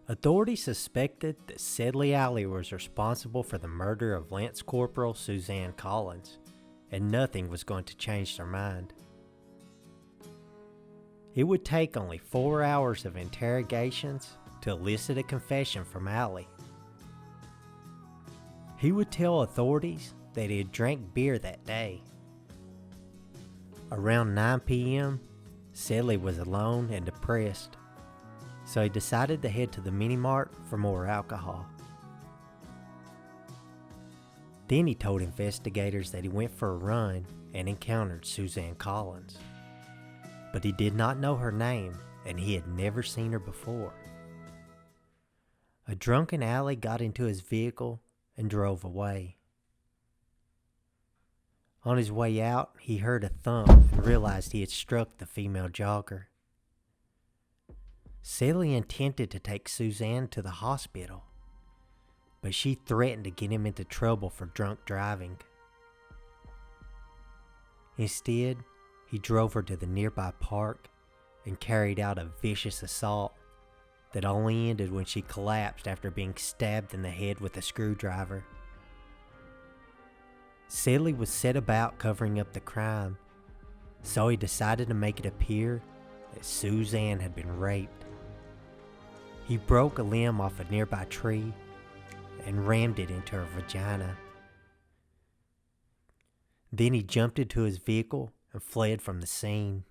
Authorities suspected that Sedley Alley was responsible for the murder of Lance Corporal Suzanne Collins, and nothing was going to change their mind. It would take only 4 hours of interrogations to elicit a confession from Alley. He would tell authorities that he had drank beer that day. Around 9 p.m., Sedley was alone and depressed, so he decided to head to the mini-mart for more alcohol. Then he told investigators that he went for a run and encountered Suzanne Collins. But he did not know her name, and he had never seen her before. A drunken Alley got into his vehicle and drove away. On his way out, he heard a thump and realized he had struck the female jogger. Sedley intended to take Suzanne to the hospital, but she threatened to get him into trouble for drunk driving. Instead, he drove her to the nearby park and carried out a vicious assault that only ended when she collapsed after being stabbed in the head with a screwdriver. Sedley was set about covering up the crime, so he decided to make it appear that Suzanne had been raped. He broke a limb off a nearby tree and rammed it into her vagina. Then he jumped into his vehicle and fled from the scene.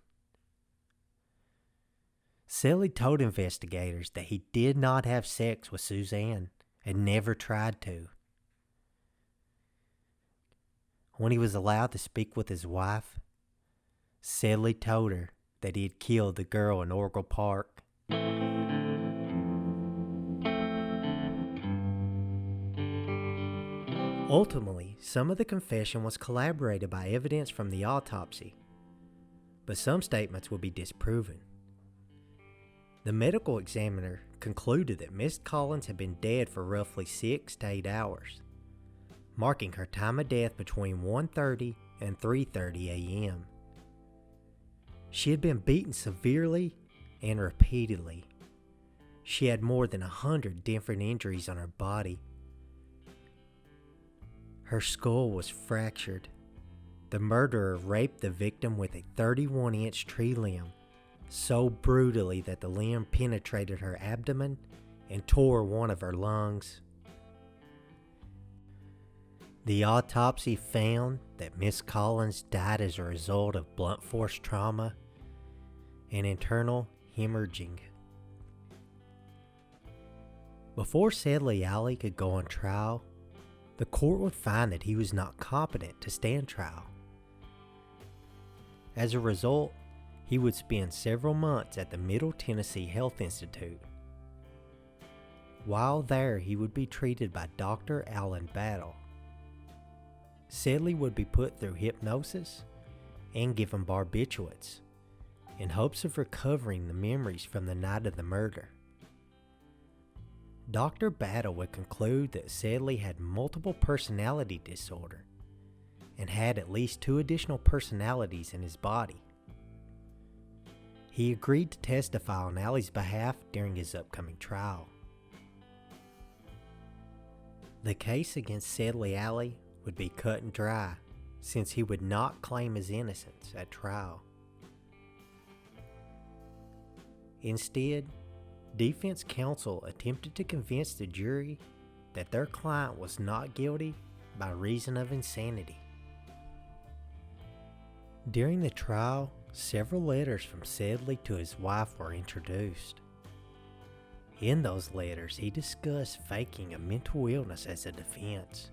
Sedley told investigators that he did not have sex with Suzanne and never tried to. When he was allowed to speak with his wife, Sedley told her that he had killed the girl in Orgill Park. Ultimately, some of the confession was corroborated by evidence from the autopsy, but some statements would be disproven. The medical examiner concluded that Miss Collins had been dead for roughly 6 to 8 hours, marking her time of death between 1:30 and 3:30 a.m. She had been beaten severely and repeatedly. She had more than 100 different injuries on her body. Her skull was fractured. The murderer raped the victim with a 31-inch tree limb, so brutally that the limb penetrated her abdomen and tore one of her lungs. The autopsy found that Miss Collins died as a result of blunt force trauma and internal hemorrhaging. Before Sedley Alley could go on trial, the court would find that he was not competent to stand trial. As a result, he would spend several months at the Middle Tennessee Health Institute. While there, he would be treated by Dr. Alan Battle. Sedley would be put through hypnosis and given barbiturates in hopes of recovering the memories from the night of the murder. Dr. Battle would conclude that Sedley had multiple personality disorder and had at least 2 additional personalities in his body. He agreed to testify on Alley's behalf during his upcoming trial. The case against Sedley Alley would be cut and dry, since he would not claim his innocence at trial. Instead, defense counsel attempted to convince the jury that their client was not guilty by reason of insanity. During the trial, several letters from Sedley to his wife were introduced. In those letters, he discussed faking a mental illness as a defense.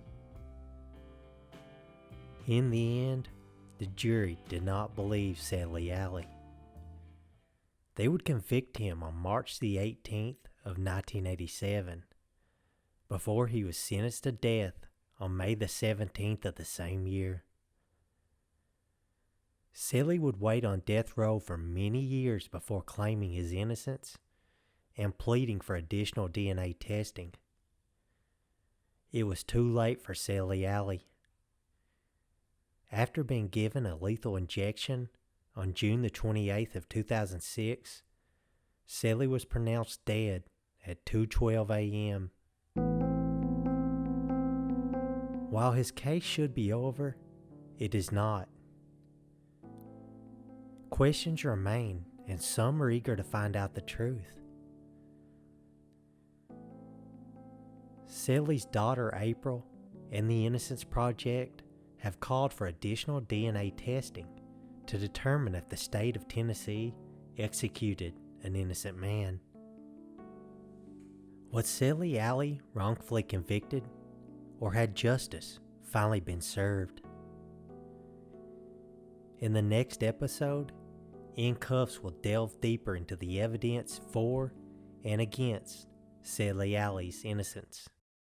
In the end, the jury did not believe Sedley Alley. They would convict him on March the 18th of 1987, before he was sentenced to death on May the 17th of the same year. Sedley would wait on death row for many years before claiming his innocence and pleading for additional DNA testing. It was too late for Sedley Alley. After being given a lethal injection on June the 28th of 2006, Sedley was pronounced dead at 2:12 a.m. While his case should be over, it is not. Questions remain, and some are eager to find out the truth. Sedley's daughter April and the Innocence Project have called for additional DNA testing to determine if the state of Tennessee executed an innocent man. Was Sedley Alley wrongfully convicted, or had justice finally been served? In the next episode, In Cuffs will delve deeper into the evidence for and against Sedley Alley's innocence.